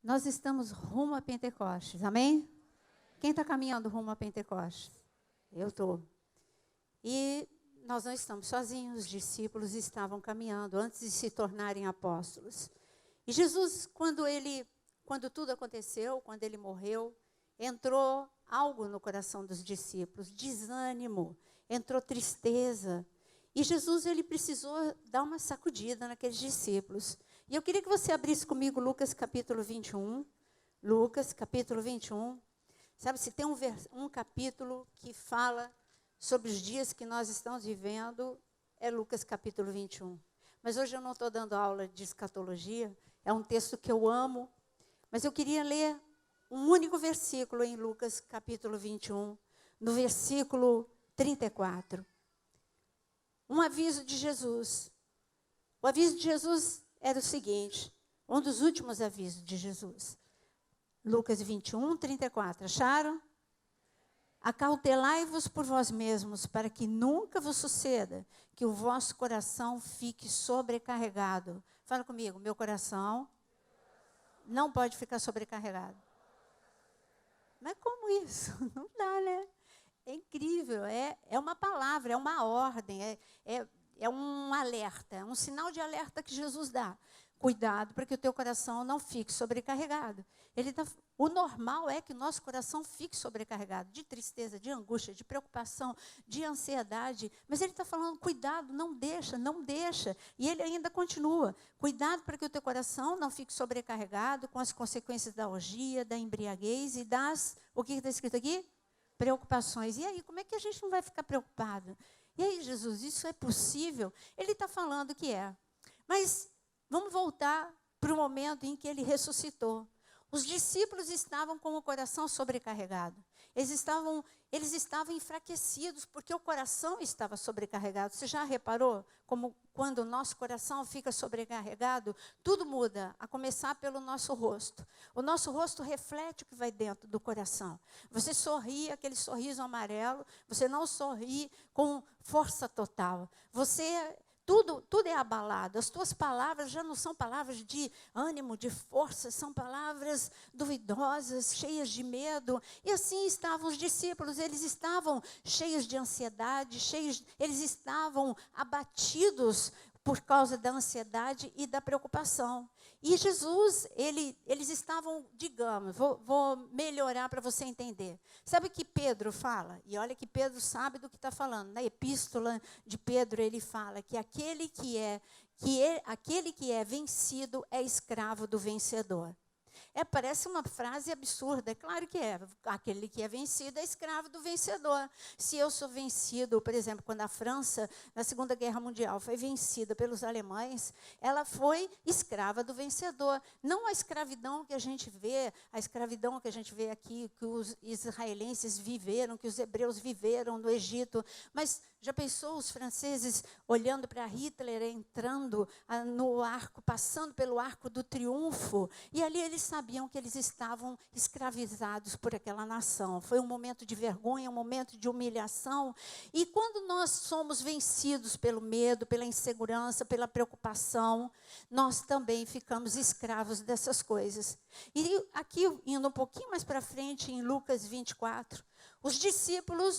Nós estamos rumo a Pentecostes, amém? Quem está caminhando rumo a Pentecostes? Eu estou. E nós não estamos sozinhos, os discípulos estavam caminhando antes de se tornarem apóstolos. E Jesus, quando tudo aconteceu, quando ele morreu, entrou algo no coração dos discípulos, desânimo, entrou tristeza. E Jesus, ele precisou dar uma sacudida naqueles discípulos. E eu queria que você abrisse comigo Lucas capítulo 21. Lucas capítulo 21. Sabe, se tem um capítulo que fala sobre os dias que nós estamos vivendo, é Lucas capítulo 21. Mas hoje eu não estou dando aula de escatologia, é um texto que eu amo. Mas eu queria ler um único versículo em Lucas capítulo 21, no versículo 34. Um aviso de Jesus. O aviso de Jesus era o seguinte, um dos últimos avisos de Jesus. Lucas 21, 34. Acharam? Acautelai-vos por vós mesmos, para que nunca vos suceda que o vosso coração fique sobrecarregado. Fala comigo, meu coração não pode ficar sobrecarregado. Mas como isso? Não dá, né? É incrível, é uma palavra, é uma ordem, é um alerta, é um sinal de alerta que Jesus dá. Cuidado para que o teu coração não fique sobrecarregado. O normal é que o nosso coração fique sobrecarregado de tristeza, de angústia, de preocupação, de ansiedade. Mas ele está falando, cuidado, não deixa. E ele ainda continua. Cuidado para que o teu coração não fique sobrecarregado com as consequências da orgia, da embriaguez e das... O que está escrito aqui? Preocupações. E aí, como é que a gente não vai ficar preocupado? E aí, Jesus, isso é possível? Ele está falando que é. Mas vamos voltar para o momento em que ele ressuscitou. Os discípulos estavam com o coração sobrecarregado. Eles estavam enfraquecidos, porque o coração estava sobrecarregado. Você já reparou como quando o nosso coração fica sobrecarregado, tudo muda, a começar pelo nosso rosto. O nosso rosto reflete o que vai dentro do coração. Você sorri, aquele sorriso amarelo, você não sorri com força total. Tudo é abalado. As tuas palavras já não são palavras de ânimo, de força, são palavras duvidosas, cheias de medo. E assim estavam os discípulos, eles estavam cheios de ansiedade, eles estavam abatidos por causa da ansiedade e da preocupação. E Jesus, eles estavam, digamos, vou melhorar para você entender. Sabe o que Pedro fala? E olha que Pedro sabe do que está falando. Na epístola de Pedro, ele fala que aquele que é vencido é escravo do vencedor. Parece uma frase absurda, é claro que é. Aquele que é vencido é escravo do vencedor. Se eu sou vencido, por exemplo, quando a França, na Segunda Guerra Mundial, foi vencida pelos alemães, ela foi escrava do vencedor. Não a escravidão que a gente vê aqui, que os israelenses viveram, que os hebreus viveram no Egito, mas já pensou os franceses olhando para Hitler, entrando no arco, passando pelo arco do triunfo, e ali eles sabiam que eles estavam escravizados por aquela nação. Foi um momento de vergonha, um momento de humilhação. E quando nós somos vencidos pelo medo, pela insegurança, pela preocupação, nós também ficamos escravos dessas coisas. E aqui, indo um pouquinho mais para frente, em Lucas 24,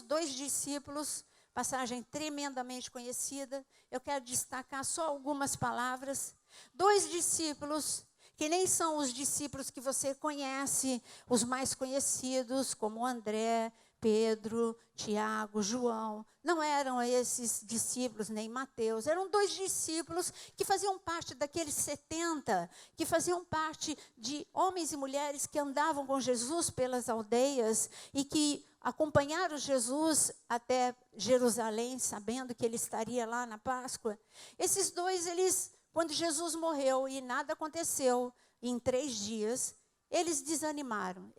dois discípulos, passagem tremendamente conhecida, eu quero destacar só algumas palavras. Dois discípulos, que nem são os discípulos que você conhece, os mais conhecidos, como André, Pedro, Tiago, João. Não eram esses discípulos, nem Mateus. Eram dois discípulos que faziam parte daqueles 70, que faziam parte de homens e mulheres que andavam com Jesus pelas aldeias e que acompanharam Jesus até Jerusalém, sabendo que ele estaria lá na Páscoa. Esses dois, quando Jesus morreu e nada aconteceu em 3 dias, eles desanimaram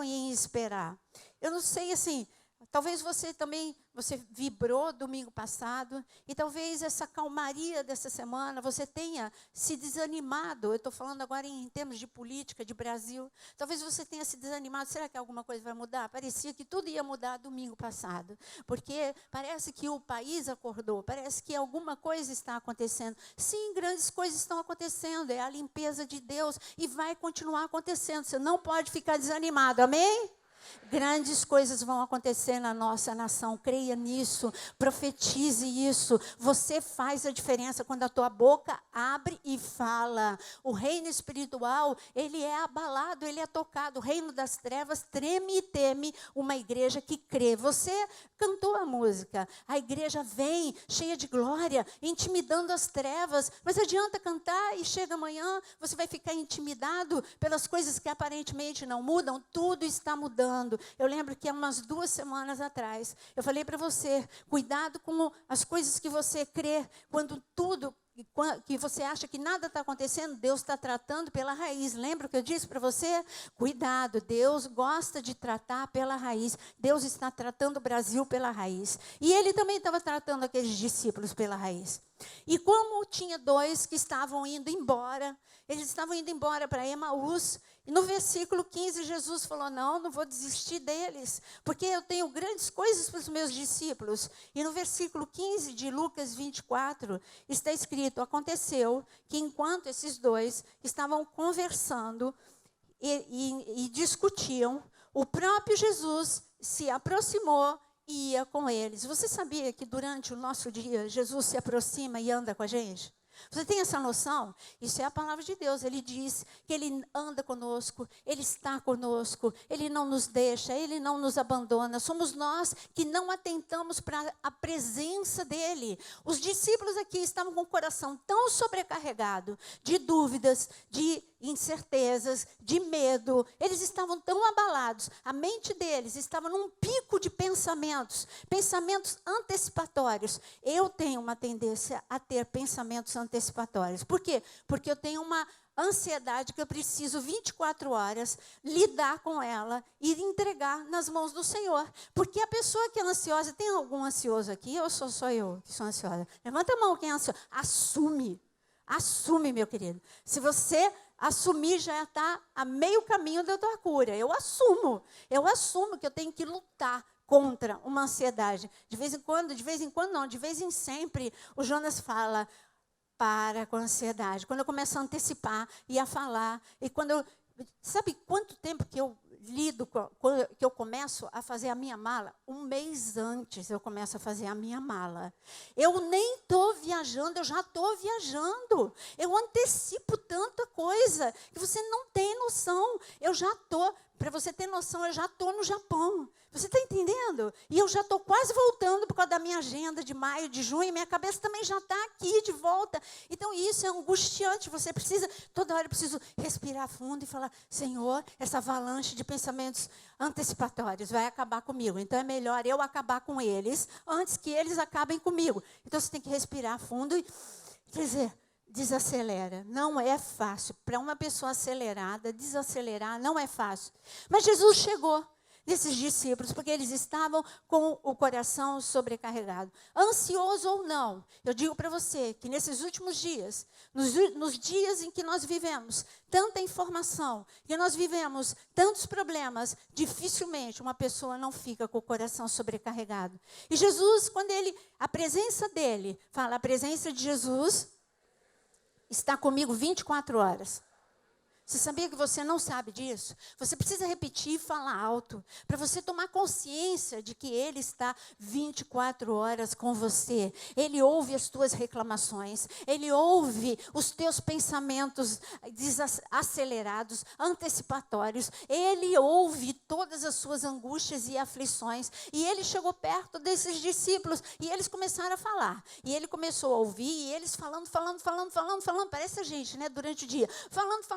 em esperar. Eu não sei, assim, Talvez você também, você vibrou domingo passado, e talvez essa calmaria dessa semana, você tenha se desanimado. Eu estou falando agora em termos de política, de Brasil. Talvez você tenha se desanimado. Será que alguma coisa vai mudar? Parecia que tudo ia mudar domingo passado. Porque parece que o país acordou, parece que alguma coisa está acontecendo. Sim, grandes coisas estão acontecendo, é a limpeza de Deus, e vai continuar acontecendo. Você não pode ficar desanimado, amém? Grandes coisas vão acontecer na nossa nação, creia nisso, profetize isso. Você faz a diferença quando a tua boca abre e fala. O reino espiritual, ele é abalado, ele é tocado. O reino das trevas treme e teme uma igreja que crê. Você cantou a música, a igreja vem cheia de glória, intimidando as trevas. Mas adianta cantar e chega amanhã, você vai ficar intimidado pelas coisas que aparentemente não mudam? Tudo está mudando. Eu lembro que há umas 2 semanas atrás, eu falei para você, cuidado com as coisas que você crê, quando tudo que você acha que nada está acontecendo, Deus está tratando pela raiz. Lembra o que eu disse para você? Cuidado, Deus gosta de tratar pela raiz. Deus está tratando o Brasil pela raiz. E ele também estava tratando aqueles discípulos pela raiz. E como tinha 2 que estavam indo embora, eles estavam indo embora para Emaús, e no versículo 15, Jesus falou, não vou desistir deles, porque eu tenho grandes coisas para os meus discípulos. E no versículo 15 de Lucas 24, está escrito, aconteceu que enquanto esses 2 estavam conversando e discutiam, o próprio Jesus se aproximou e ia com eles. Você sabia que durante o nosso dia, Jesus se aproxima e anda com a gente? Você tem essa noção? Isso é a palavra de Deus. Ele diz que Ele anda conosco, Ele está conosco, Ele não nos deixa, Ele não nos abandona. Somos nós que não atentamos para a presença dEle. Os discípulos aqui estavam com o coração tão sobrecarregado de dúvidas, de incertezas, de medo. Eles estavam tão abalados. A mente deles estava num pico de pensamentos antecipatórios. Eu tenho uma tendência a ter pensamentos antecipatórios. Por quê? Porque eu tenho uma ansiedade que eu preciso 24 horas lidar com ela e entregar nas mãos do Senhor. Porque a pessoa que é ansiosa, tem algum ansioso aqui ou sou só eu que sou ansiosa? Levanta a mão quem é ansioso. Assume, meu querido. Se você assumir, já está a meio caminho da tua cura. Eu assumo que eu tenho que lutar contra uma ansiedade. De vez em quando não, de vez em sempre, o Jonas fala, para com a ansiedade. Quando eu começo a antecipar e a falar, e quando eu... Sabe quanto tempo que eu lido, que eu começo a fazer a minha mala? 1 mês antes eu começo a fazer a minha mala. Eu nem estou viajando, eu já estou viajando. Eu antecipo tanta coisa que você não tem noção. Eu já estou, para você ter noção, eu já estou no Japão. Você está entendendo? E eu já estou quase voltando por causa da minha agenda de maio, de junho. Minha cabeça também já está aqui de volta. Então, isso é angustiante. Você precisa, toda hora eu preciso respirar fundo e falar, Senhor, essa avalanche de pensamentos antecipatórios vai acabar comigo. Então, é melhor eu acabar com eles antes que eles acabem comigo. Então, você tem que respirar fundo e, quer dizer, desacelera. Não é fácil. Para uma pessoa acelerada, desacelerar não é fácil. Mas Jesus chegou desses discípulos, porque eles estavam com o coração sobrecarregado. Ansioso ou não, eu digo para você que nesses últimos dias, nos dias em que nós vivemos tanta informação, que nós vivemos tantos problemas, dificilmente uma pessoa não fica com o coração sobrecarregado. E Jesus, quando a presença dele, fala, a presença de Jesus está comigo 24 horas. Você sabia que você não sabe disso? Você precisa repetir e falar alto, para você tomar consciência de que Ele está 24 horas com você. Ele ouve as tuas reclamações, Ele ouve os teus pensamentos desacelerados, antecipatórios. Ele ouve todas as suas angústias e aflições. E Ele chegou perto desses discípulos e eles começaram a falar. E Ele começou a ouvir e eles falando, parece a gente, né, durante o dia. Falando.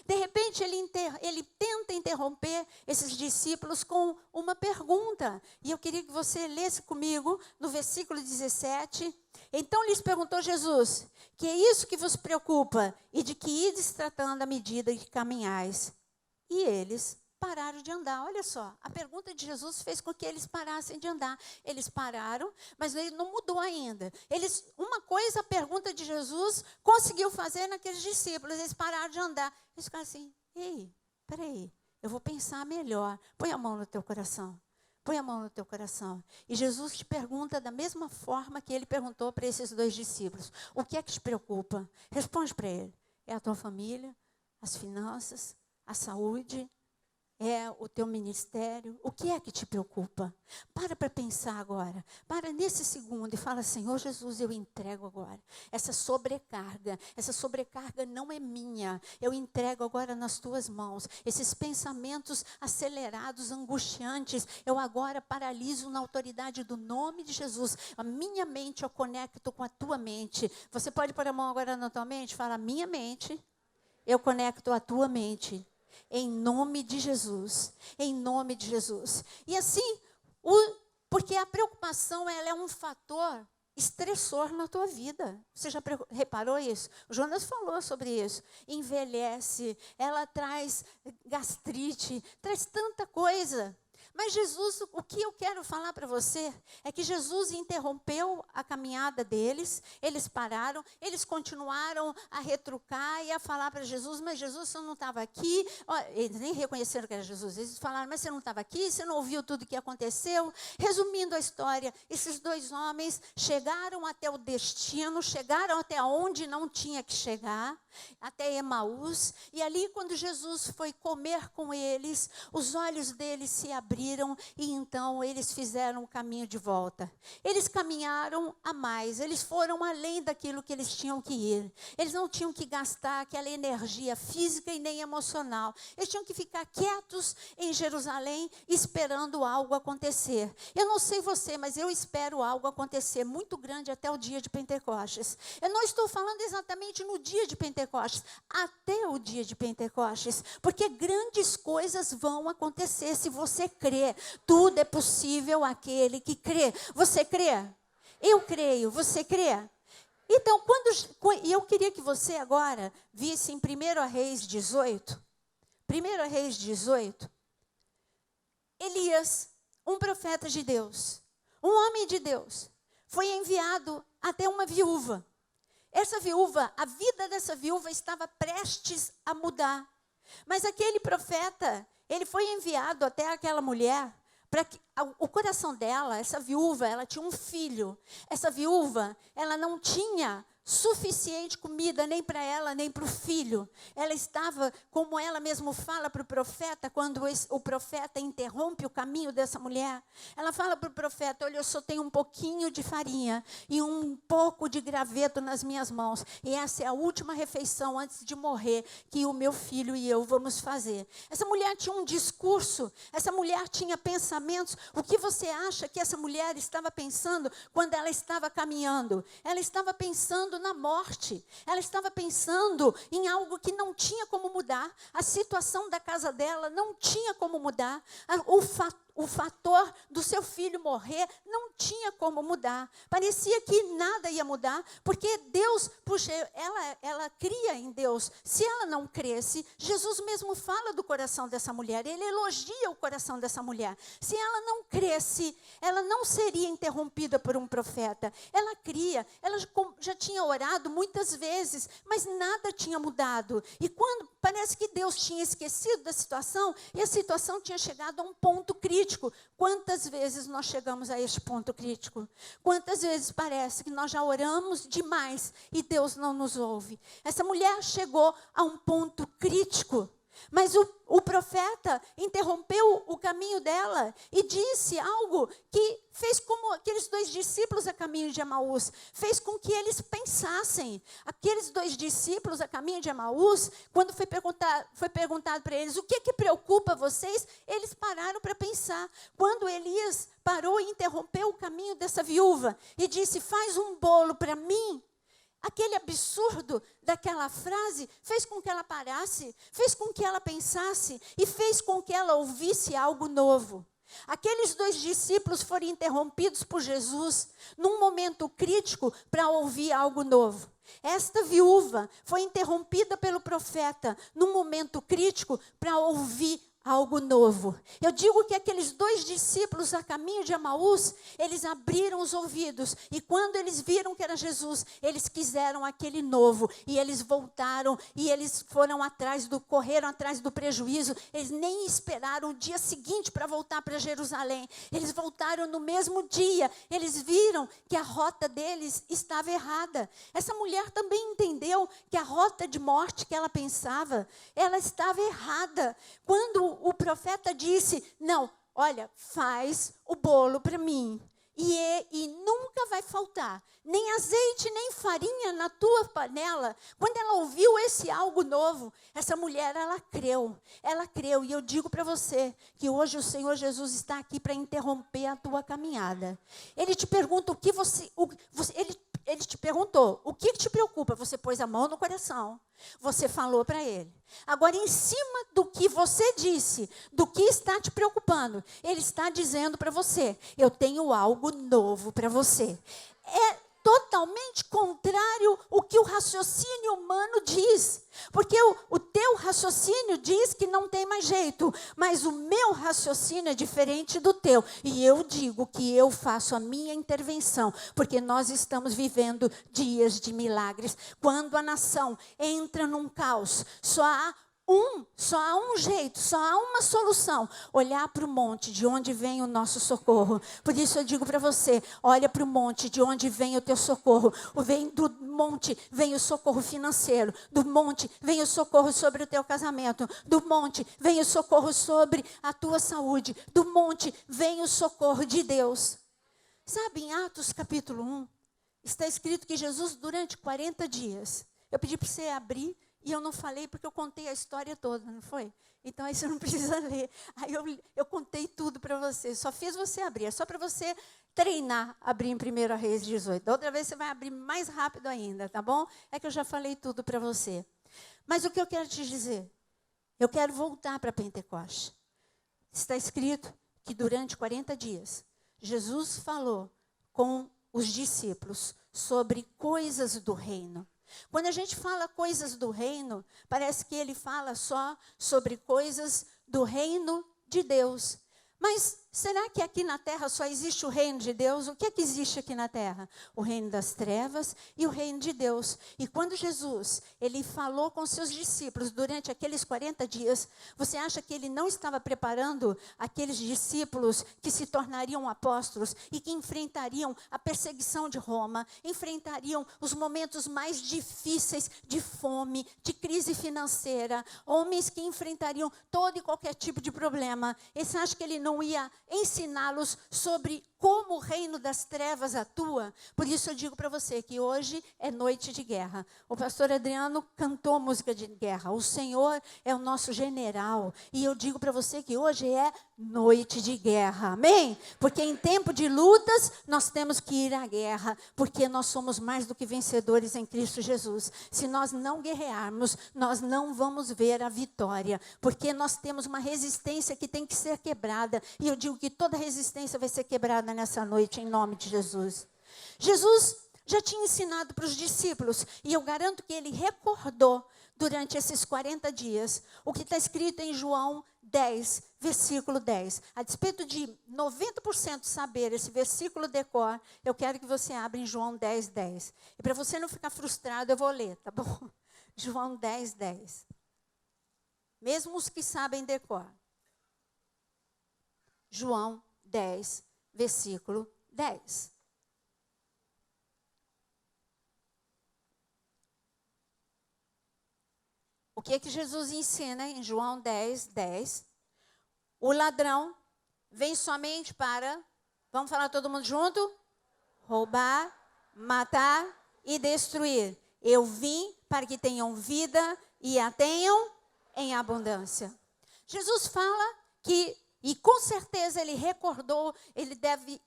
De repente, ele tenta interromper esses discípulos com uma pergunta. E eu queria que você lesse comigo no versículo 17. Então lhes perguntou Jesus, que é isso que vos preocupa? E de que ides tratando à medida que caminhais? E eles pararam de andar. Olha só, a pergunta de Jesus fez com que eles parassem de andar. Eles pararam, mas ele não mudou ainda. Uma coisa a pergunta de Jesus conseguiu fazer naqueles discípulos. Eles pararam de andar. Eles ficaram assim, ei, peraí, eu vou pensar melhor. Põe a mão no teu coração. Põe a mão no teu coração. E Jesus te pergunta da mesma forma que ele perguntou para esses 2 discípulos. O que é que te preocupa? Responde para ele. É a tua família, as finanças, a saúde, é o teu ministério. O que é que te preocupa? Para pensar agora. Para nesse segundo e fala, Senhor Jesus, eu entrego agora. Essa sobrecarga não é minha. Eu entrego agora nas tuas mãos. Esses pensamentos acelerados, angustiantes, eu agora paraliso na autoridade do nome de Jesus. A minha mente eu conecto com a tua mente. Você pode pôr a mão agora na tua mente? Fala, minha mente, eu conecto a tua mente. Em nome de Jesus, em nome de Jesus. E assim, porque a preocupação, ela é um fator estressor na tua vida. Você já reparou isso? O Jonas falou sobre isso. Envelhece, ela traz gastrite, traz tanta coisa. Mas Jesus, o que eu quero falar para você é que Jesus interrompeu a caminhada deles, eles pararam, eles continuaram a retrucar e a falar para Jesus, mas Jesus, você não estava aqui. Eles nem reconheceram que era Jesus, eles falaram, mas você não estava aqui, você não ouviu tudo o que aconteceu. Resumindo a história, esses 2 homens chegaram até o destino, chegaram até onde não tinha que chegar, até Emaús, e ali quando Jesus foi comer com eles, os olhos deles se abriram, e então eles fizeram o caminho de volta. Eles caminharam a mais, eles foram além daquilo que eles tinham que ir. Eles não tinham que gastar aquela energia física e nem emocional. Eles tinham que ficar quietos em Jerusalém, esperando algo acontecer. Eu não sei você, mas eu espero algo acontecer muito grande até o dia de Pentecostes. Eu não estou falando exatamente no dia de Pentecostes, até o dia de Pentecostes, porque grandes coisas vão acontecer se você crê. Tudo é possível àquele que crê. Você crê? Eu creio. Você crê? Então, eu queria que você agora visse em 1 Reis 18. 1 Reis 18. Elias, um profeta de Deus, um homem de Deus, foi enviado até uma viúva. Essa viúva, a vida dessa viúva estava prestes a mudar. Mas aquele profeta, ele foi enviado até aquela mulher, para que o coração dela, essa viúva, ela tinha um filho. Essa viúva, ela não tinha suficiente comida nem para ela, nem para o filho. Ela estava, como ela mesma fala para o profeta, quando o profeta interrompe o caminho dessa mulher, ela fala para o profeta, olha, eu só tenho um pouquinho de farinha e um pouco de graveto nas minhas mãos, e essa é a última refeição antes de morrer, que o meu filho e eu vamos fazer. Essa mulher tinha um discurso, essa mulher tinha pensamentos. O que você acha que essa mulher estava pensando quando ela estava caminhando? Ela estava pensando na morte. Ela estava pensando em algo que não tinha como mudar. A situação da casa dela não tinha como mudar. O fator do seu filho morrer não tinha como mudar. Parecia que nada ia mudar, porque Deus, puxa, ela cria em Deus. Se ela não cresce, Jesus mesmo fala do coração dessa mulher, ele elogia o coração dessa mulher. Se ela não cresce, ela não seria interrompida por um profeta. Ela cria, ela já tinha orado muitas vezes, mas nada tinha mudado. E quando parece que Deus tinha esquecido da situação, e a situação tinha chegado a um ponto crítico. Quantas vezes nós chegamos a este ponto crítico? Quantas vezes parece que nós já oramos demais e Deus não nos ouve? Essa mulher chegou a um ponto crítico, mas o profeta interrompeu o caminho dela e disse algo que fez como aqueles 2 discípulos a caminho de Emaús, fez com que eles pensassem. Aqueles 2 discípulos a caminho de Emaús, quando foi perguntado para eles, o que preocupa vocês? Eles pararam para pensar. Quando Elias parou e interrompeu o caminho dessa viúva e disse, faz um bolo para mim, aquele absurdo daquela frase fez com que ela parasse, fez com que ela pensasse e fez com que ela ouvisse algo novo. Aqueles 2 discípulos foram interrompidos por Jesus num momento crítico para ouvir algo novo. Esta viúva foi interrompida pelo profeta num momento crítico para ouvir algo novo. Eu digo que aqueles 2 discípulos a caminho de Emaús, eles abriram os ouvidos. E quando eles viram que era Jesus, eles quiseram aquele novo. E eles voltaram e eles foram correram atrás do prejuízo. Eles nem esperaram o dia seguinte para voltar para Jerusalém. Eles voltaram no mesmo dia. Eles viram que a rota deles estava errada. Essa mulher também entendeu que a rota de morte que ela pensava, ela estava errada. Quando o profeta disse, não, olha, faz o bolo para mim. E nunca vai faltar, nem azeite, nem farinha na tua panela. Quando ela ouviu esse algo novo, essa mulher, ela creu. E eu digo para você, que hoje o Senhor Jesus está aqui para interromper a tua caminhada. Ele te pergunta ele te perguntou, o que te preocupa? Você pôs a mão no coração, você falou para ele. Agora, em cima do que você disse, do que está te preocupando, ele está dizendo para você, eu tenho algo novo para você. É totalmente contrário o que o raciocínio humano diz. Porque o teu raciocínio diz que não tem mais jeito, mas o meu raciocínio é diferente do teu. E eu digo que eu faço a minha intervenção, porque nós estamos vivendo dias de milagres. Quando a nação entra num caos, só há um jeito, só há uma solução, olhar para o monte de onde vem o nosso socorro. Por isso eu digo para você, olha para o monte de onde vem o teu socorro. Do monte vem o socorro financeiro, do monte vem o socorro sobre o teu casamento, do monte vem o socorro sobre a tua saúde, do monte vem o socorro de Deus. Sabe, em Atos capítulo 1, está escrito que Jesus durante 40 dias, eu pedi para você abrir, e eu não falei porque eu contei a história toda, não foi? Então aí você não precisa ler. Aí eu contei tudo para você. Só fiz você abrir. É só para você treinar, abrir em 1 Reis 18. Da outra vez você vai abrir mais rápido ainda, tá bom? É que eu já falei tudo para você. Mas o que eu quero te dizer? Eu quero voltar para Pentecoste. Está escrito que durante 40 dias, Jesus falou com os discípulos sobre coisas do reino. Quando a gente fala coisas do reino, parece que ele fala só sobre coisas do reino de Deus. Mas será que aqui na terra só existe o reino de Deus? O que é que existe aqui na terra? O reino das trevas e o reino de Deus. E quando Jesus, ele falou com seus discípulos durante aqueles 40 dias, você acha que ele não estava preparando aqueles discípulos que se tornariam apóstolos e que enfrentariam a perseguição de Roma, enfrentariam os momentos mais difíceis de fome, de crise financeira, homens que enfrentariam todo e qualquer tipo de problema? E você acha que ele não ia ensiná-los sobre como o reino das trevas atua? Por isso eu digo para você que hoje é noite de guerra. O pastor Adriano cantou música de guerra. O Senhor é o nosso general. E eu digo para você que hoje é noite de guerra. Amém? Porque em tempo de lutas nós temos que ir à guerra. Porque nós somos mais do que vencedores em Cristo Jesus. Se nós não guerrearmos, nós não vamos ver a vitória. Porque nós temos uma resistência que tem que ser quebrada. E eu digo que toda resistência vai ser quebrada nessa noite, em nome de Jesus. Jesus já tinha ensinado para os discípulos, e eu garanto que ele recordou durante esses 40 dias, o que está escrito em João 10, versículo 10. A despeito de 90% saber esse versículo decor, eu quero que você abra em João 10, 10. E para você não ficar frustrado, eu vou ler, tá bom? João 10, 10. Mesmo os que sabem decor. João 10, versículo 10. O que é que Jesus ensina em João 10, 10? O ladrão vem somente para, vamos falar todo mundo junto? Roubar, matar e destruir. Eu vim para que tenham vida e a tenham em abundância. Jesus fala que E com certeza ele recordou,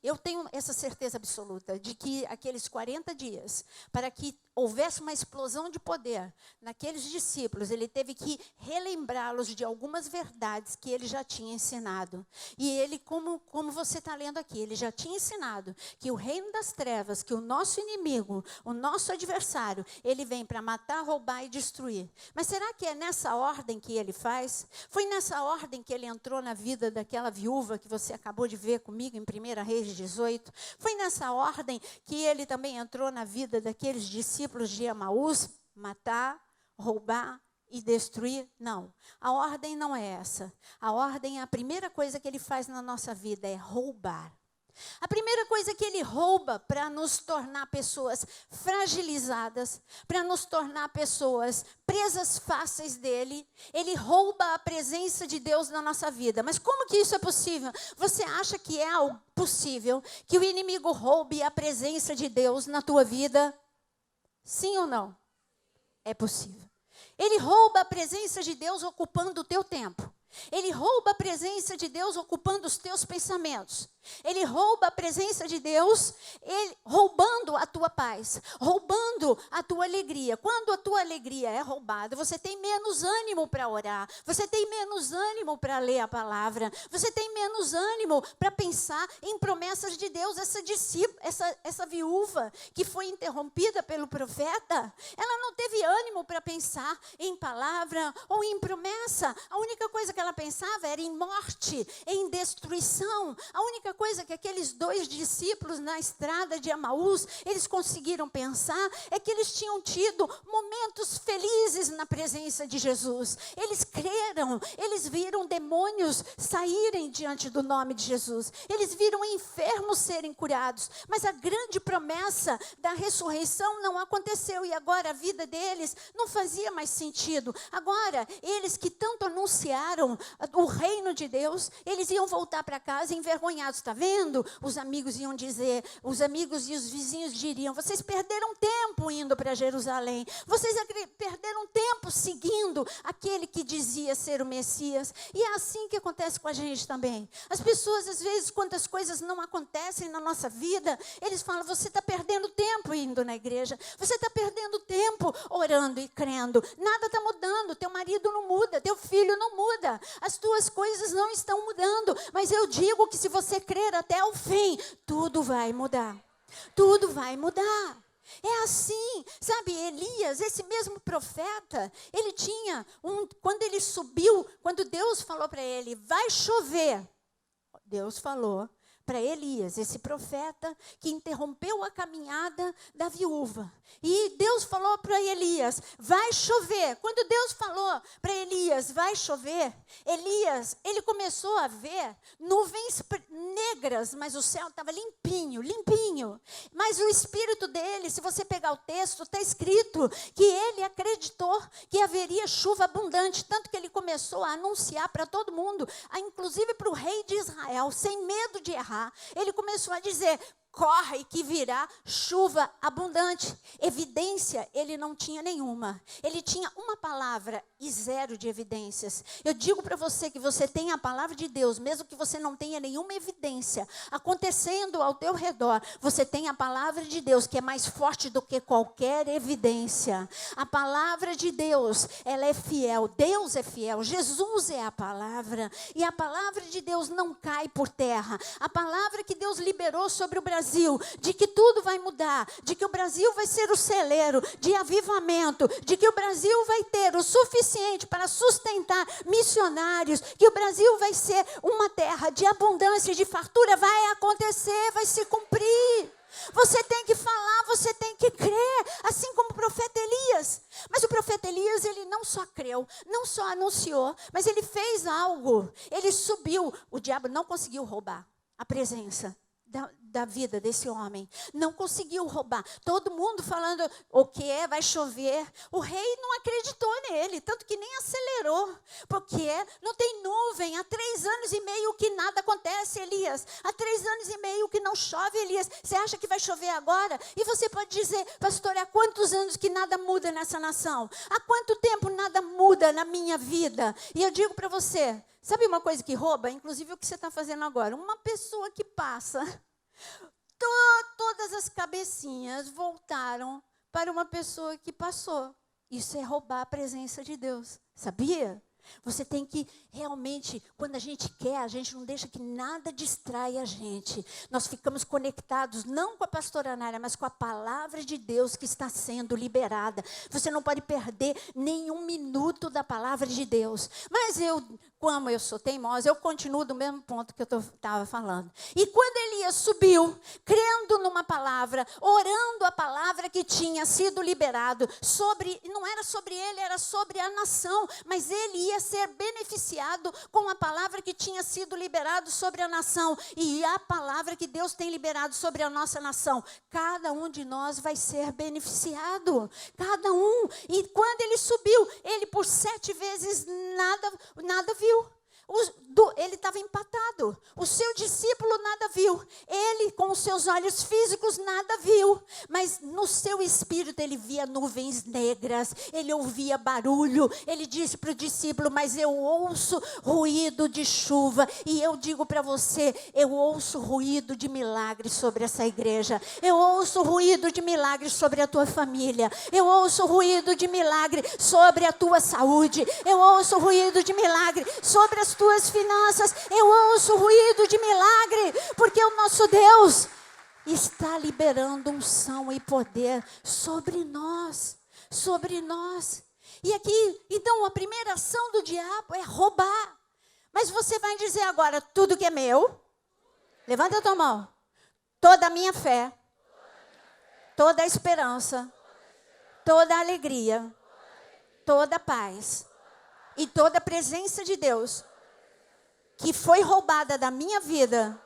eu tenho essa certeza absoluta de que aqueles 40 dias, para que houvesse uma explosão de poder naqueles discípulos, ele teve que relembrá-los de algumas verdades que ele já tinha ensinado. E ele, como você está lendo aqui, ele já tinha ensinado que o reino das trevas, que o nosso inimigo, o nosso adversário, ele vem para matar, roubar e destruir. Mas será que é nessa ordem que ele faz? Foi nessa ordem que ele entrou na vida daquela viúva que você acabou de ver comigo em 1 Reis 18? Foi nessa ordem que ele também entrou na vida daqueles discípulos de Emaús, matar, roubar e destruir? Não, a ordem não é essa. A ordem, a primeira coisa que ele faz na nossa vida é roubar. A primeira coisa que ele rouba para nos tornar pessoas fragilizadas, para nos tornar pessoas presas fáceis dele, ele rouba a presença de Deus na nossa vida. Mas como que isso é possível? Você acha que é algo possível que o inimigo roube a presença de Deus na tua vida? Sim ou não? É possível. Ele rouba a presença de Deus ocupando o teu tempo. Ele rouba a presença de Deus ocupando os teus pensamentos. Ele rouba a presença de Deus, roubando a tua paz, roubando a tua alegria. Quando a tua alegria é roubada, você tem menos ânimo para orar, você tem menos ânimo para ler a palavra, você tem menos ânimo para pensar em promessas de Deus. Essa viúva que foi interrompida pelo profeta, ela não teve ânimo para pensar em palavra ou em promessa. A única coisa que ela pensava era em morte, em destruição. A única coisa que aqueles 2 discípulos na estrada de Emaús, eles conseguiram pensar é que eles tinham tido momentos felizes na presença de Jesus. Eles creram, eles viram demônios saírem diante do nome de Jesus. Eles viram enfermos serem curados. Mas a grande promessa da ressurreição não aconteceu e agora a vida deles não fazia mais sentido. Agora, eles que tanto anunciaram o reino de Deus, eles iam voltar para casa envergonhados. Está vendo? Os amigos iam dizer, os amigos e os vizinhos diriam: vocês perderam tempo indo para Jerusalém. Vocês perderam tempo seguindo aquele que dizia ser o Messias. E é assim que acontece com a gente também. As pessoas, às vezes, quando as coisas não acontecem na nossa vida, eles falam: você está perdendo tempo indo na igreja. Você está perdendo tempo orando e crendo. Nada está mudando. Teu marido não muda. Teu filho não muda. As tuas coisas não estão mudando. Mas eu digo que se você crer até o fim, tudo vai mudar. Tudo vai mudar. É assim, sabe, Elias, esse mesmo profeta, ele tinha quando ele subiu, quando Deus falou para ele: vai chover. Deus falou para Elias, esse profeta que interrompeu a caminhada da viúva. E Deus falou para Elias: vai chover. Quando Deus falou para Elias: vai chover, Elias, ele começou a ver nuvens negras, mas o céu estava limpinho, limpinho. Mas o espírito dele, se você pegar o texto, está escrito que ele acreditou que haveria chuva abundante, tanto que ele começou a anunciar para todo mundo, inclusive para o rei de Israel, sem medo de errar. Ele começou a dizer: corre que virá chuva abundante. Evidência ele não tinha nenhuma. Ele tinha uma palavra e 0 de evidências. Eu digo para você que você tem a palavra de Deus, mesmo que você não tenha nenhuma evidência acontecendo ao teu redor, você tem a palavra de Deus que é mais forte do que qualquer evidência. A palavra de Deus, ela é fiel. Deus é fiel. Jesus é a palavra. E a palavra de Deus não cai por terra. A palavra que Deus liberou sobre o Brasil, de que tudo vai mudar, de que o Brasil vai ser o celeiro de avivamento, de que o Brasil vai ter o suficiente para sustentar missionários, que o Brasil vai ser uma terra de abundância e de fartura, vai acontecer, vai se cumprir. Você tem que falar, você tem que crer, assim como o profeta Elias. Mas o profeta Elias, ele não só creu, não só anunciou, mas ele fez algo. Ele subiu, o diabo não conseguiu roubar a presença da vida desse homem. Não conseguiu roubar. Todo mundo falando, o que? Vai chover. O rei não acreditou nele, tanto que nem acelerou. Porque não tem nuvem. Há 3 anos e meio que nada acontece, Elias. Há 3 anos e meio que não chove, Elias. Você acha que vai chover agora? E você pode dizer, pastor, há quantos anos que nada muda nessa nação? Há quanto tempo nada muda na minha vida? E eu digo para você, sabe uma coisa que rouba? Inclusive o que você está fazendo agora. Uma pessoa que passa, todas as cabecinhas voltaram para uma pessoa que passou. Isso é roubar a presença de Deus, sabia? Você tem que realmente, quando a gente quer, a gente não deixa que nada distraia a gente. Nós ficamos conectados, não com a pastora Nária, mas com a palavra de Deus que está sendo liberada. Você não pode perder nenhum minuto da palavra de Deus. Mas como eu sou teimosa, eu continuo do mesmo ponto que eu estava falando. E quando Elias subiu, crendo numa palavra, orando a palavra que tinha sido liberado, não era sobre ele, era sobre a nação, mas ele ia ser beneficiado com a palavra que tinha sido liberado sobre a nação. E a palavra que Deus tem liberado sobre a nossa nação, cada um de nós vai ser beneficiado, cada um. E quando ele subiu, ele por 7 vezes nada viu. Ele estava empatado. O seu discípulo nada viu. Ele, com os seus olhos físicos, nada viu. Mas no seu espírito, ele via nuvens negras. Ele ouvia barulho. Ele disse para o discípulo, mas eu ouço ruído de chuva. E eu digo para você, eu ouço ruído de milagre sobre essa igreja. Eu ouço ruído de milagre sobre a tua família. Eu ouço ruído de milagre sobre a tua saúde. Eu ouço ruído de milagre sobre as tuas finanças. Eu ouço ruído de milagre, porque o nosso Deus está liberando unção e poder sobre nós, E aqui, então, a primeira ação do diabo é roubar. Mas você vai dizer agora, tudo que é meu, levanta a tua mão, toda a minha fé, toda a esperança, toda a alegria, toda a paz e toda a presença de Deus que foi roubada da minha vida,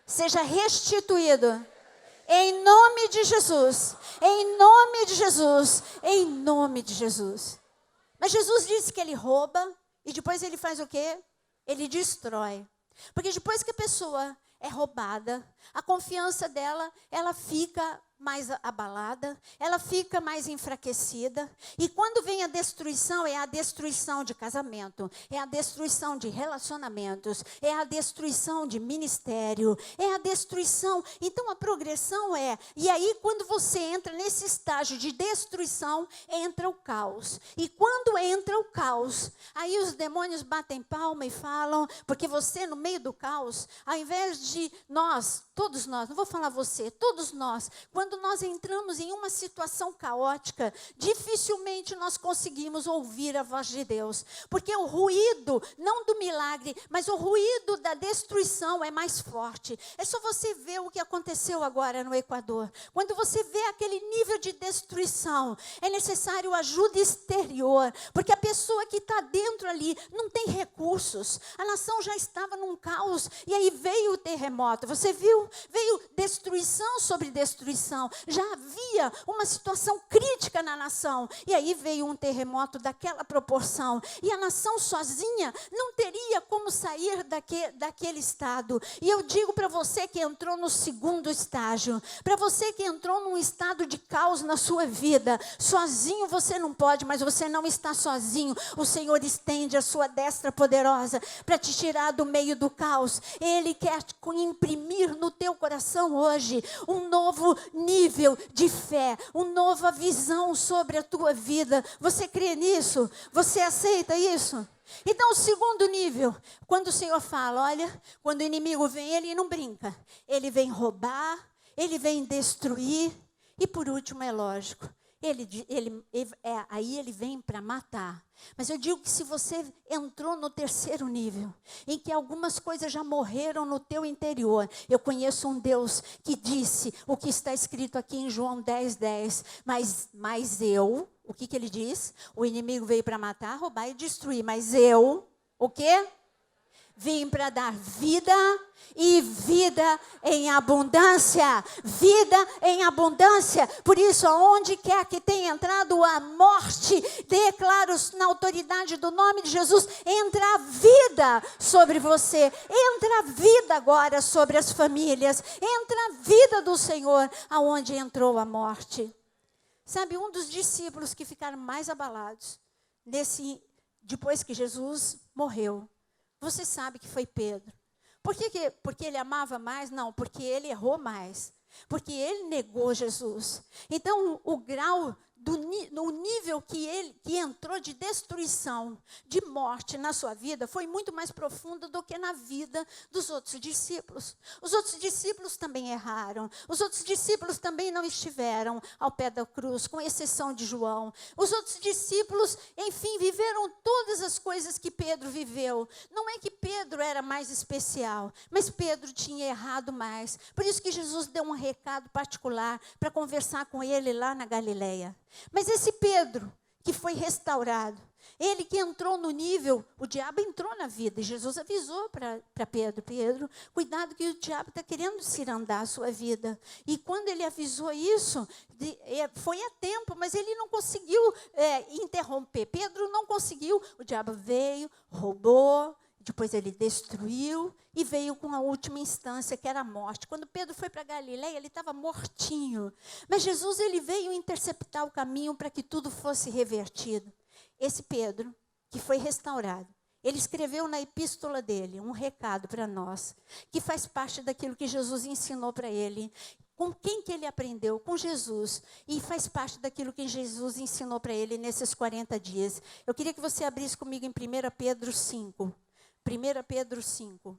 seja restituído em nome de Jesus, em nome de Jesus, em nome de Jesus. Mas Jesus disse que ele rouba e depois ele faz o quê? Ele destrói. Porque depois que a pessoa é roubada, a confiança dela, ela fica mais abalada, ela fica mais enfraquecida. E quando vem a destruição, é a destruição de casamento, é a destruição de relacionamentos, é a destruição de ministério, é a destruição. Então a progressão e aí quando você entra nesse estágio de destruição, entra o caos. E quando entra o caos, aí os demônios batem palma e falam, porque você no meio do caos, ao invés de todos nós, não vou falar você, todos nós, quando nós entramos em uma situação caótica, dificilmente nós conseguimos ouvir a voz de Deus, porque o ruído, não do milagre, mas o ruído da destruição é mais forte. É só você ver o que aconteceu agora no Equador. Quando você vê aquele nível de destruição, é necessário ajuda exterior, porque a pessoa que está dentro ali não tem recursos. A nação já estava num caos, e aí veio o terremoto. Você viu? Veio destruição sobre destruição. Já havia uma situação crítica na nação. E aí veio um terremoto daquela proporção. E a nação sozinha não teria como sair daquele estado. E eu digo para você que entrou no segundo estágio, para você que entrou num estado de caos na sua vida, sozinho você não pode, mas você não está sozinho. O Senhor estende a sua destra poderosa para te tirar do meio do caos. Ele quer imprimir no teu coração hoje um novo nível de fé, uma nova visão sobre a tua vida. Você crê nisso? Você aceita isso? Então, o segundo nível, quando o Senhor fala, olha, quando o inimigo vem, ele não brinca. Ele vem roubar, ele vem destruir e por último, é lógico, aí ele vem para matar. Mas eu digo que se você entrou no terceiro nível, em que algumas coisas já morreram no teu interior, eu conheço um Deus que disse o que está escrito aqui em João 10:10, mas eu, o que ele diz? O inimigo veio para matar, roubar e destruir, mas eu, o quê? Vim para dar vida e vida em abundância. Vida em abundância. Por isso, aonde quer que tenha entrado a morte, declaro na autoridade do nome de Jesus, entra a vida sobre você. Entra a vida agora sobre as famílias. Entra a vida do Senhor aonde entrou a morte. Sabe, um dos discípulos que ficaram mais abalados depois que Jesus morreu, você sabe que foi Pedro. Porque ele amava mais? Não, porque ele errou mais. Porque ele negou Jesus. Então, o grau, o nível que entrou de destruição, de morte na sua vida, foi muito mais profundo do que na vida dos outros discípulos. Os outros discípulos também erraram. Os outros discípulos também não estiveram ao pé da cruz, com exceção de João. Os outros discípulos, enfim, viveram todas as coisas que Pedro viveu. Não é que Pedro era mais especial, mas Pedro tinha errado mais. Por isso que Jesus deu um recado particular para conversar com ele lá na Galileia. Mas esse Pedro, que foi restaurado, ele que entrou no nível, o diabo entrou na vida, e Jesus avisou para Pedro, cuidado que o diabo está querendo cirandar a sua vida. E quando ele avisou isso, foi a tempo, mas ele não conseguiu interromper. Pedro não conseguiu, o diabo veio, roubou, depois ele destruiu e veio com a última instância, que era a morte. Quando Pedro foi para Galileia, ele estava mortinho. Mas Jesus, ele veio interceptar o caminho para que tudo fosse revertido. Esse Pedro, que foi restaurado, ele escreveu na epístola dele um recado para nós, que faz parte daquilo que Jesus ensinou para ele. Com quem que ele aprendeu? Com Jesus. E faz parte daquilo que Jesus ensinou para ele nesses 40 dias. Eu queria que você abrisse comigo em 1 Pedro 5. 1 Pedro 5.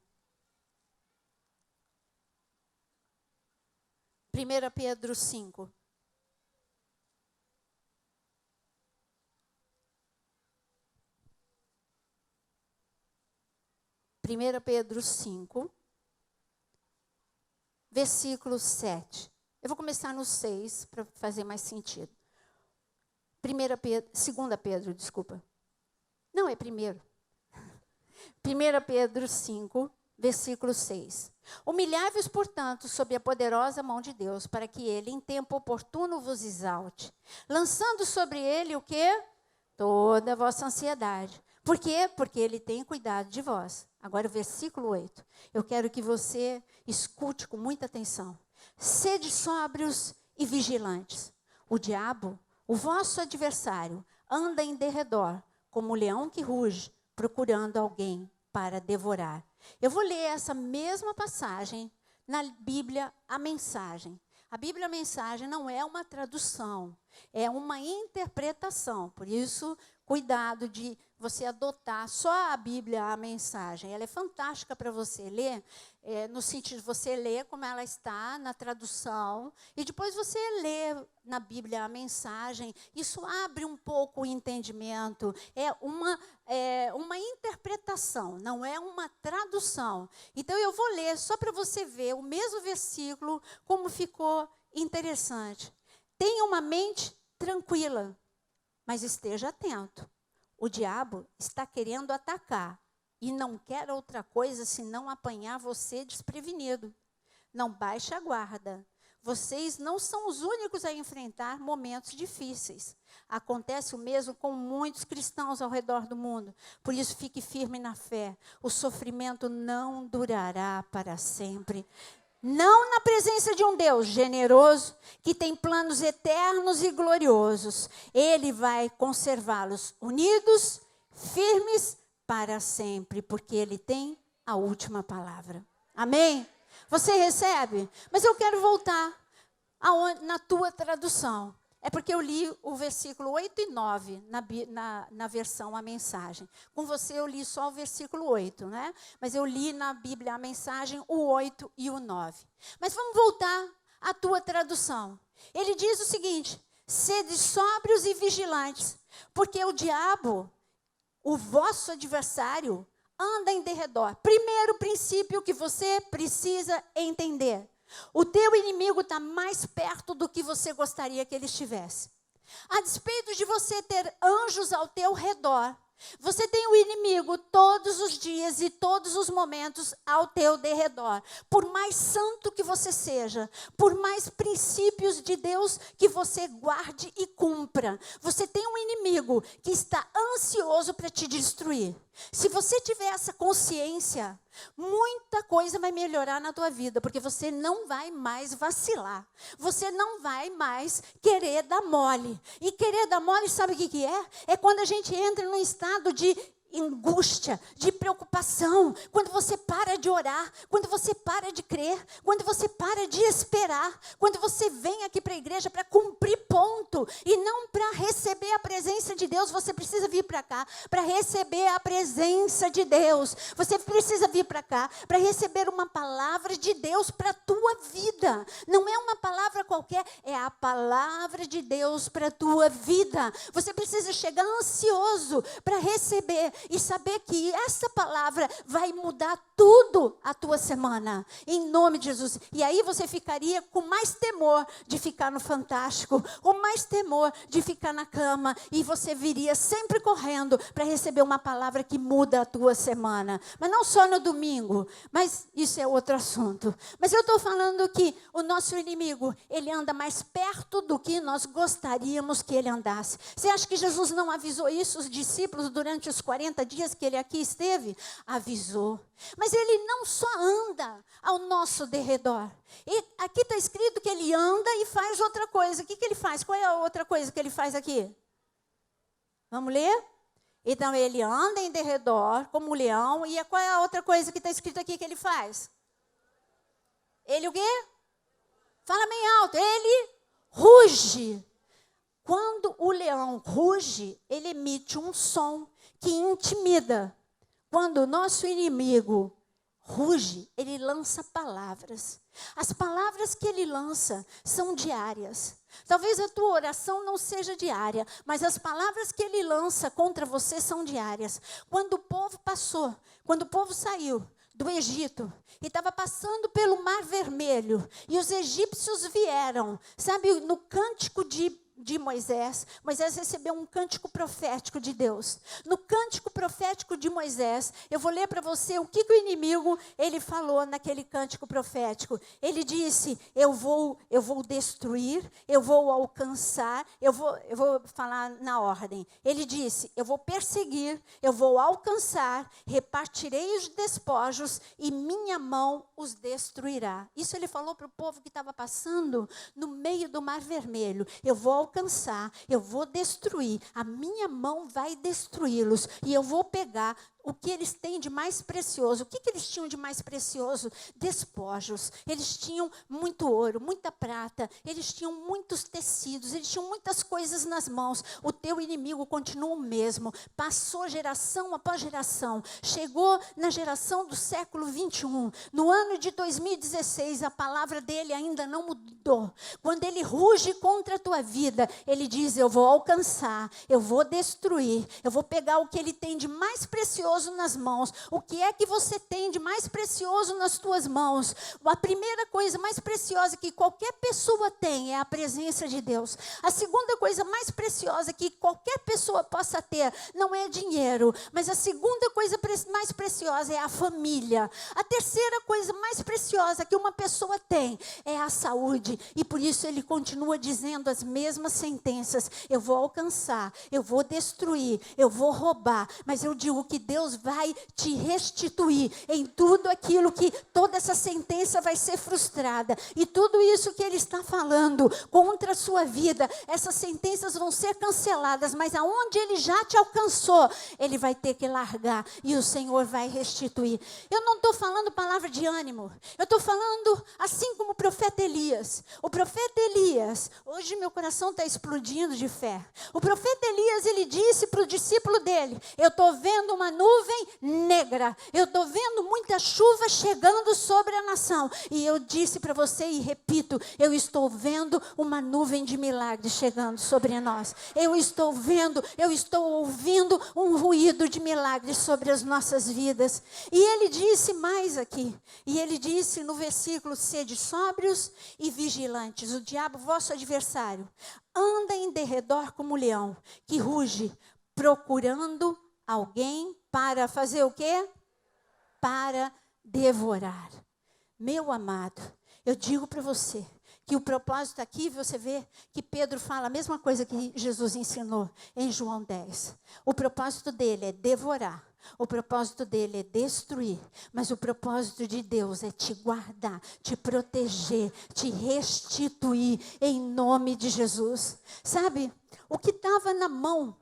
1 Pedro 5. Pedro 5, versículo 7. Eu vou começar no 6 para fazer mais sentido. 2 Pedro, desculpa. Não, é 1 Pedro 5, versículo 6. Humilhai-vos, portanto, sob a poderosa mão de Deus, para que ele, em tempo oportuno, vos exalte, lançando sobre ele o quê? Toda a vossa ansiedade. Por quê? Porque ele tem cuidado de vós. Agora o versículo 8. Eu quero que você escute com muita atenção. Sede sóbrios e vigilantes. O diabo, o vosso adversário, anda em derredor, como um leão que ruge, procurando alguém para devorar. Eu vou ler essa mesma passagem na Bíblia, a Mensagem. A Bíblia, a Mensagem, não é uma tradução, é uma interpretação. Por isso, cuidado de você adotar só a Bíblia, a Mensagem. Ela é fantástica para você ler, no sentido de você ler como ela está na tradução, e depois você lê na Bíblia a Mensagem. Isso abre um pouco o entendimento. É uma interpretação, não é uma tradução. Então, eu vou ler só para você ver o mesmo versículo, como ficou interessante. Tenha uma mente tranquila, mas esteja atento. O diabo está querendo atacar e não quer outra coisa senão apanhar você desprevenido. Não baixe a guarda. Vocês não são os únicos a enfrentar momentos difíceis. Acontece o mesmo com muitos cristãos ao redor do mundo. Por isso, fique firme na fé. O sofrimento não durará para sempre. Não na presença de um Deus generoso, que tem planos eternos e gloriosos. Ele vai conservá-los unidos, firmes para sempre, porque Ele tem a última palavra. Amém? Você recebe? Mas eu quero voltar na tua tradução. É porque eu li o versículo 8 e 9 na versão A Mensagem. Com você eu li só o versículo 8, né? Mas eu li na Bíblia A Mensagem o 8 e o 9. Mas vamos voltar à tua tradução. Ele diz o seguinte: sede sóbrios e vigilantes, porque o diabo, o vosso adversário, anda em derredor. Primeiro princípio que você precisa entender. O teu inimigo está mais perto do que você gostaria que ele estivesse. A despeito de você ter anjos ao teu redor, Você tem o inimigo todos os dias e todos os momentos ao teu derredor. Por mais santo que você seja, por mais princípios de Deus que você guarde e cumpra, você tem um inimigo que está ansioso para te destruir. Se você tiver essa consciência, muita coisa vai melhorar na tua vida, porque você não vai mais vacilar. Você não vai mais querer dar mole. E querer dar mole, sabe o que é? É quando a gente entra num estado de angústia, de preocupação, quando você para de orar, quando você para de crer, quando você para de esperar, quando você vem aqui para a igreja para cumprir ponto, e não para receber a presença de Deus. Você precisa vir para cá para receber a presença de Deus. Você precisa vir para cá para receber uma palavra de Deus para a tua vida. Não é uma palavra qualquer, é a palavra de Deus para a tua vida. Você precisa chegar ansioso para receber e saber que essa palavra vai mudar tudo a tua semana, em nome de Jesus. E aí você ficaria com mais temor de ficar no Fantástico, com mais temor de ficar na cama, e você viria sempre correndo para receber uma palavra que muda a tua semana. Mas não só no domingo, mas isso é outro assunto. Mas eu estou falando que o nosso inimigo, ele anda mais perto do que nós gostaríamos que ele andasse. Você acha que Jesus não avisou isso aos discípulos durante os 40 dias que ele aqui esteve? Avisou. Mas ele não só anda ao nosso derredor. E aqui está escrito que ele anda e faz outra coisa. O que ele faz? Qual é a outra coisa que ele faz aqui? Vamos ler? Então ele anda em derredor como um leão. E qual é a outra coisa que está escrito aqui que ele faz? Ele o quê? Fala bem alto. Ele ruge. Quando o leão ruge, ele emite um som que intimida. Quando o nosso inimigo ruge, ele lança palavras. As palavras que ele lança são diárias. Talvez a tua oração não seja diária, mas as palavras que ele lança contra você são diárias. Quando o povo passou, quando o povo saiu do Egito e estava passando pelo Mar Vermelho, e os egípcios vieram, sabe, no cântico de Moisés recebeu um cântico profético de Deus. No cântico profético de Moisés, eu vou ler para você o que o inimigo ele falou naquele cântico profético. Ele disse: eu vou destruir, eu vou alcançar, eu vou falar na ordem. Ele disse: eu vou perseguir, eu vou alcançar, repartirei os despojos e minha mão os destruirá. Isso ele falou para o povo que estava passando no meio do Mar Vermelho. Eu vou alcançar, eu vou destruir, a minha mão vai destruí-los, e eu vou pegar o que eles têm de mais precioso. O que eles tinham de mais precioso? Despojos. Eles tinham muito ouro, muita prata, eles tinham muitos tecidos, eles tinham muitas coisas nas mãos. O teu inimigo continua o mesmo, passou geração após geração, chegou na geração do século 21, no ano de 2016, a palavra dele ainda não mudou. Quando ele ruge contra a tua vida, ele diz: eu vou alcançar, eu vou destruir, eu vou pegar o que ele tem de mais precioso nas mãos. O que é que você tem de mais precioso nas tuas mãos? A primeira coisa mais preciosa que qualquer pessoa tem é a presença de Deus. A segunda coisa mais preciosa que qualquer pessoa possa ter não é dinheiro, mas a segunda coisa mais preciosa é a família. A terceira coisa mais preciosa que uma pessoa tem é a saúde, e por isso ele continua dizendo as mesmas sentenças: eu vou alcançar, eu vou destruir, eu vou roubar, mas eu digo que Deus vai te restituir em tudo aquilo que, toda essa sentença vai ser frustrada, e tudo isso que ele está falando contra a sua vida, essas sentenças vão ser canceladas, mas aonde ele já te alcançou, ele vai ter que largar, e o Senhor vai restituir. Eu não estou falando palavra de ânimo, eu estou falando assim como o profeta Elias. O profeta Elias, hoje meu coração está explodindo de fé. O profeta Elias, ele disse para o discípulo dele: eu estou vendo uma nuvem negra, eu estou vendo muita chuva chegando sobre a nação, e eu disse para você e repito, eu estou vendo uma nuvem de milagres chegando sobre nós. Eu estou vendo, eu estou ouvindo um ruído de milagres sobre as nossas vidas. E ele disse mais aqui, e ele disse no versículo: sede sóbrios e vigilantes, o diabo, vosso adversário, anda em derredor como leão, que ruge, procurando alguém para fazer o quê? Para devorar. Meu amado, eu digo para você que o propósito aqui, você vê que Pedro fala a mesma coisa que Jesus ensinou em João 10. O propósito dele é devorar. O propósito dele é destruir, mas o propósito de Deus é te guardar, te proteger, te restituir em nome de Jesus. Sabe, o que estava na mão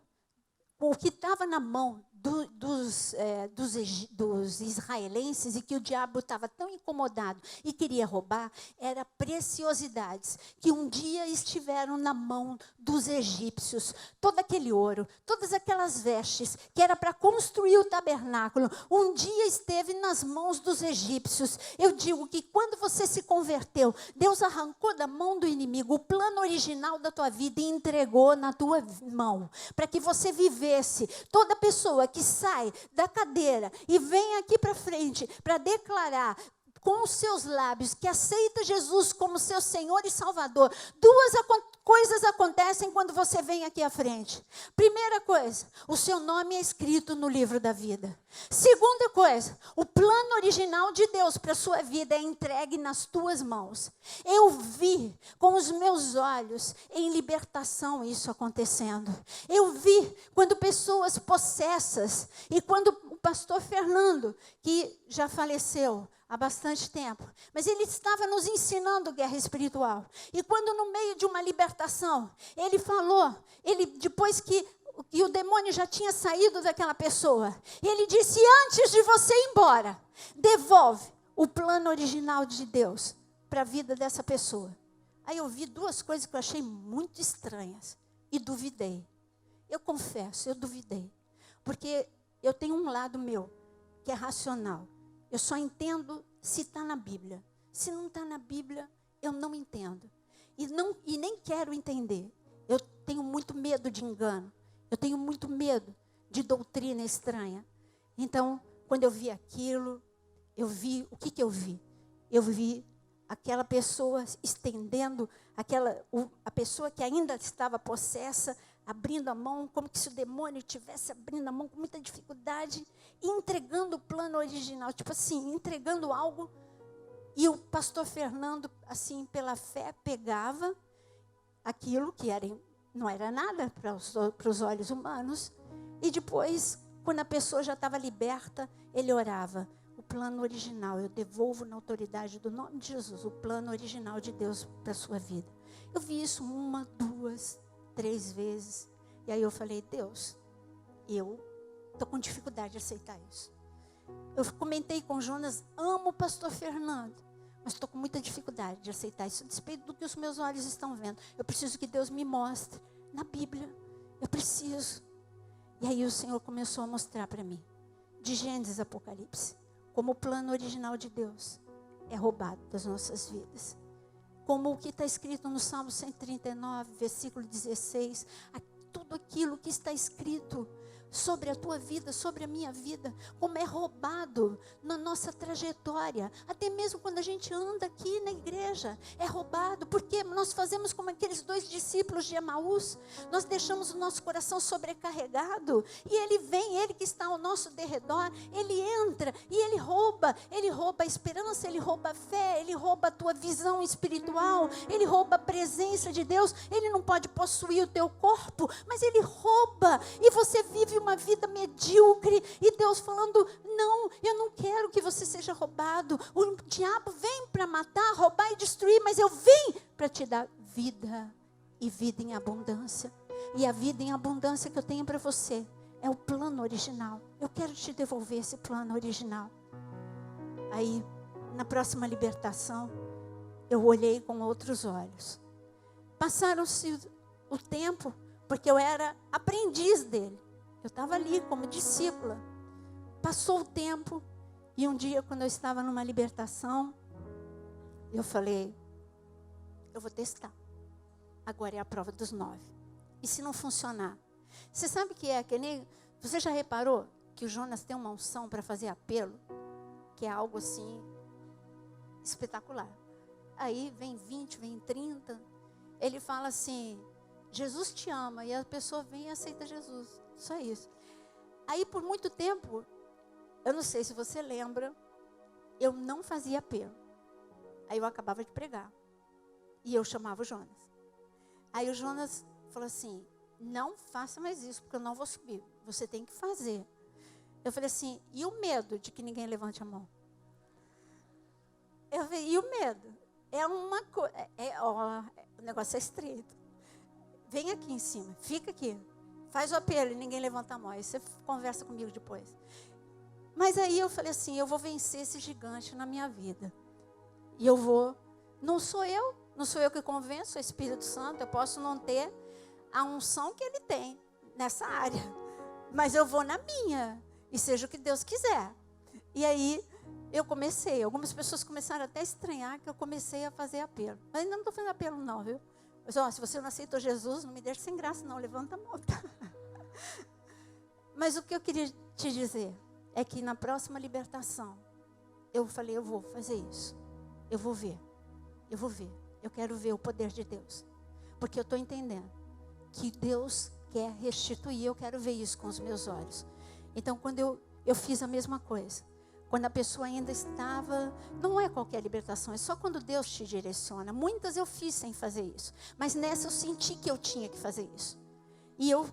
dos israelenses e que o diabo estava tão incomodado e queria roubar, era preciosidades que um dia estiveram na mão dos egípcios. Todo aquele ouro, todas aquelas vestes que era para construir o tabernáculo, um dia esteve nas mãos dos egípcios. Eu digo que quando você se converteu, Deus arrancou da mão do inimigo o plano original da tua vida e entregou na tua mão, para que você vivesse. Toda pessoa que sai da cadeira e vem aqui para frente para declarar com os seus lábios que aceita Jesus como seu Senhor e Salvador, duas coisas acontecem quando você vem aqui à frente. Primeira coisa, o seu nome é escrito no livro da vida. Segunda coisa, o plano original de Deus para a sua vida é entregue nas tuas mãos. Eu vi com os meus olhos em libertação isso acontecendo. Eu vi quando pessoas possessas, e quando o pastor Fernando, que já faleceu há bastante tempo, mas ele estava nos ensinando guerra espiritual. E quando no meio de uma libertação, ele falou, depois que o demônio já tinha saído daquela pessoa, ele disse: antes de você ir embora, devolve o plano original de Deus para a vida dessa pessoa. Aí eu vi duas coisas que eu achei muito estranhas e duvidei. Eu confesso, eu duvidei. Porque eu tenho um lado meu que é racional. Eu só entendo se está na Bíblia. Se não está na Bíblia, eu não entendo. E nem quero entender. Eu tenho muito medo de engano. Eu tenho muito medo de doutrina estranha. Então, quando eu vi aquilo, eu vi, o que eu vi? Eu vi aquela pessoa estendendo, a pessoa que ainda estava possessa, abrindo a mão, como se o demônio estivesse abrindo a mão com muita dificuldade, e entregando o plano original, tipo assim, entregando algo. E o pastor Fernando, assim, pela fé, pegava aquilo que não era nada para os olhos humanos, e depois, quando a pessoa já estava liberta, ele orava: o plano original, eu devolvo na autoridade do nome de Jesus, o plano original de Deus para a sua vida. Eu vi isso 1, 2, 3 vezes. E aí eu falei: Deus, eu estou com dificuldade de aceitar isso. Eu comentei com o Jonas: amo o pastor Fernando, mas estou com muita dificuldade de aceitar isso, a despeito do que os meus olhos estão vendo. Eu preciso que Deus me mostre na Bíblia. Eu preciso. E aí o Senhor começou a mostrar para mim, de Gênesis a Apocalipse, como o plano original de Deus é roubado das nossas vidas. Como o que está escrito no Salmo 139, versículo 16, tudo aquilo que está escrito sobre a tua vida, sobre a minha vida, como é roubado na nossa trajetória, até mesmo quando a gente anda aqui na igreja, é roubado, porque nós fazemos como aqueles 2 discípulos de Emaús, nós deixamos o nosso coração sobrecarregado, e ele que está ao nosso derredor, ele entra, e ele rouba a esperança, ele rouba a fé, ele rouba a tua visão espiritual, ele rouba a presença de Deus. Ele não pode possuir o teu corpo, mas ele rouba, e você vive uma vida medíocre, e Deus falando: não, eu não quero que você seja roubado. O diabo vem para matar, roubar e destruir, mas eu vim para te dar vida, e vida em abundância. E a vida em abundância que eu tenho para você é o plano original. Eu quero te devolver esse plano original. Aí, na próxima libertação, eu olhei com outros olhos. Passaram-se o tempo, porque eu era aprendiz dele. Eu estava ali como discípula. Passou o tempo, e um dia, quando eu estava numa libertação, eu falei: eu vou testar. Agora é a prova dos 9. E se não funcionar? Você sabe que é que nem... Você já reparou que o Jonas tem uma unção para fazer apelo? Que é algo assim, espetacular. Aí vem 20, vem 30. Ele fala assim: Jesus te ama. E a pessoa vem e aceita Jesus. Só isso. Aí por muito tempo, eu não sei se você lembra, eu não fazia apelo. Aí eu acabava de pregar. E eu chamava o Jonas. Aí o Jonas falou assim, não faça mais isso, porque eu não vou subir. Você tem que fazer. Eu falei assim, e o medo de que ninguém levante a mão? Eu falei, e o medo? É uma coisa, o negócio é estreito. Vem aqui em cima, fica aqui. Faz o apelo e ninguém levanta a mão. Aí você conversa comigo depois. Mas aí eu falei assim, eu vou vencer esse gigante na minha vida. E eu vou, não sou eu que convenço, é o Espírito Santo. Eu posso não ter a unção que ele tem nessa área. Mas eu vou na minha. E seja o que Deus quiser. E aí eu comecei. Algumas pessoas começaram até a estranhar que eu comecei a fazer apelo. Mas ainda não estou fazendo apelo não, viu? Mas, se você não aceitou Jesus, não me deixe sem graça não. Levanta a mão. Tá? Mas o que eu queria te dizer é que na próxima libertação, eu falei, eu vou fazer isso. Eu vou ver. Eu quero ver o poder de Deus. Porque eu estou entendendo que Deus quer restituir. Eu quero ver isso com os meus olhos. Então, quando eu fiz a mesma coisa. Quando a pessoa ainda estava... Não é qualquer libertação, é só quando Deus te direciona. Muitas eu fiz sem fazer isso. Mas nessa eu senti que eu tinha que fazer isso. E eu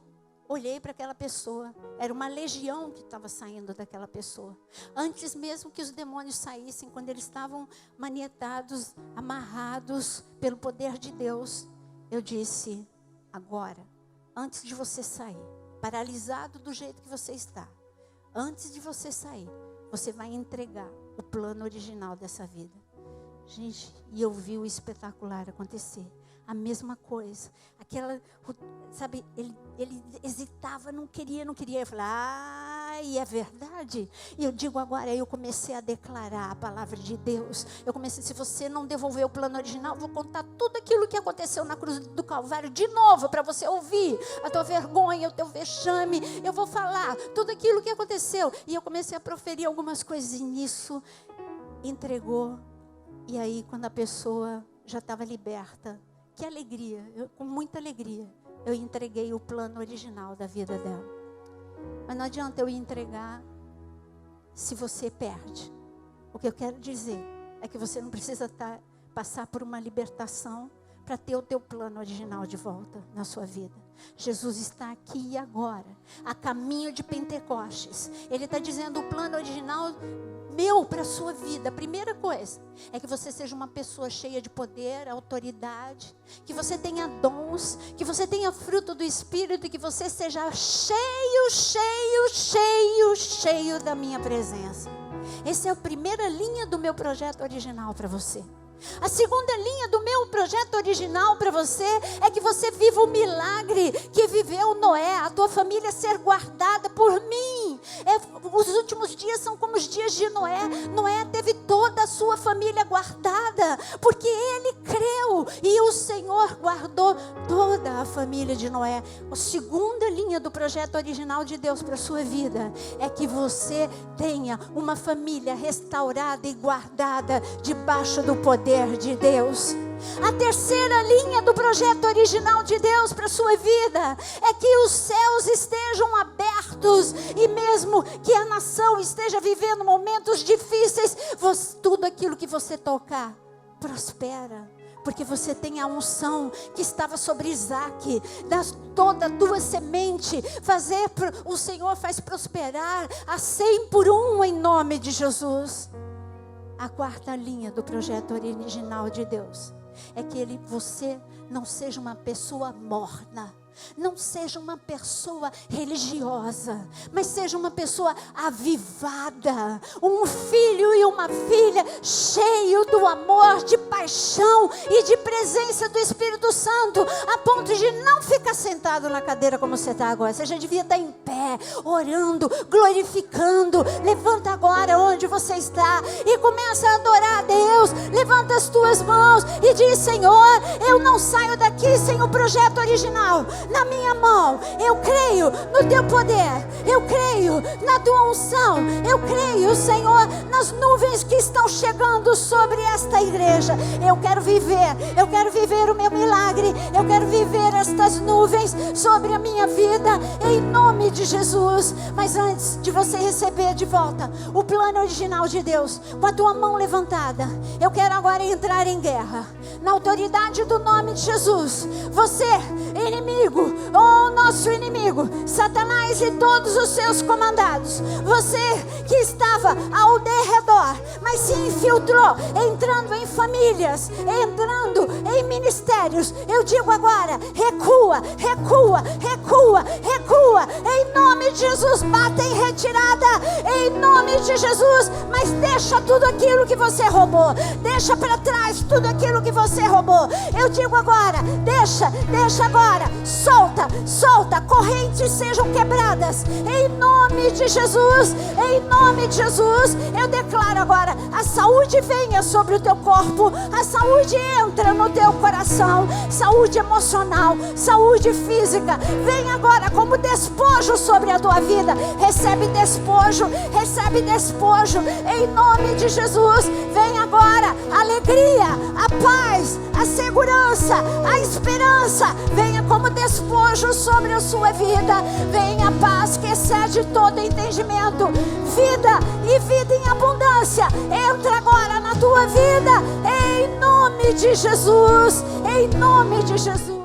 olhei para aquela pessoa. Era uma legião que estava saindo daquela pessoa. Antes mesmo que os demônios saíssem, quando eles estavam manietados, amarrados pelo poder de Deus, eu disse, agora, antes de você sair, paralisado do jeito que você está, antes de você sair, você vai entregar o plano original dessa vida. Gente, e eu vi o espetacular acontecer. A mesma coisa. Aquela, sabe, ele hesitava, não queria. Eu falei, é verdade. E eu digo agora, eu comecei a declarar a palavra de Deus. Eu comecei, se você não devolver o plano original, eu vou contar tudo aquilo que aconteceu na cruz do Calvário de novo, para você ouvir a tua vergonha, o teu vexame. Eu vou falar tudo aquilo que aconteceu. E eu comecei a proferir algumas coisas, e nisso entregou. E aí, quando a pessoa já estava liberta, que alegria, com muita alegria, eu entreguei o plano original da vida dela. Mas não adianta eu entregar se você perde. O que eu quero dizer é que você não precisa passar por uma libertação para ter o teu plano original de volta na sua vida. Jesus está aqui e agora, a caminho de Pentecostes. Ele está dizendo o plano original meu para a sua vida. A primeira coisa é que você seja uma pessoa cheia de poder, autoridade, que você tenha dons, que você tenha fruto do Espírito, e que você seja cheio da minha presença. Essa é a primeira linha do meu projeto original para você. A segunda linha do meu projeto original para você é que você viva o milagre que viveu Noé, a tua família ser guardada por mim. Os últimos dias são como os dias de Noé. Noé teve toda a sua família guardada, porque ele creu e o Senhor guardou toda a família de Noé. A segunda linha do projeto original de Deus para a sua vida é que você tenha uma família restaurada e guardada debaixo do poder de Deus. A terceira linha do projeto original de Deus para a sua vida é que os céus estejam abertos, e mesmo que a nação esteja vivendo momentos difíceis, tudo aquilo que você tocar prospera, porque você tem a unção que estava sobre Isaac, toda a tua semente, o Senhor faz prosperar a 100 por 1 em nome de Jesus. A quarta linha do projeto original de Deus é que você não seja uma pessoa morna, não seja uma pessoa religiosa, mas seja uma pessoa avivada, um filho e uma filha cheio do amor, de paixão e de presença do Espírito Santo, a ponto de não ficar sentado na cadeira como você está agora. Você já devia estar em pé, orando, glorificando. Levanta agora onde você está e começa a adorar a Deus. Levanta as tuas mãos e diz: Senhor, eu não saio daqui sem o projeto original na minha mão. Eu creio no teu poder, eu creio creio na tua unção. Eu creio, Senhor, nas nuvens que estão chegando sobre esta igreja. Eu quero viver o meu milagre. Eu quero viver estas nuvens sobre a minha vida, em nome de Jesus. Mas antes de você receber de volta o plano original de Deus, com a tua mão levantada, eu quero agora entrar em guerra, na autoridade do nome de Jesus. Você, inimigo, ou nosso inimigo, Satanás e todos os seus comandados, você que estava ao derredor, mas se infiltrou, entrando em famílias, entrando em ministérios, eu digo agora, recua, recua, recua, recua, em nome de Jesus. Bata em retirada, em nome de Jesus. Mas deixa tudo aquilo que você roubou, deixa para trás tudo aquilo que você roubou. Eu digo agora, deixa agora, solta, correntes sejam quebradas, em nome de Jesus, em nome de Jesus. Eu declaro agora, a saúde venha sobre o teu corpo, a saúde entra no teu coração, saúde emocional, saúde física, vem agora como despojo sobre a tua vida. Recebe despojo, em nome de Jesus. Vem agora a alegria, a paz, a segurança, a esperança, venha como despojo sobre a sua vida. Venha a paz que excede todo entendimento, vida e vida em abundância, entra agora na tua vida, em nome de Jesus, em nome de Jesus.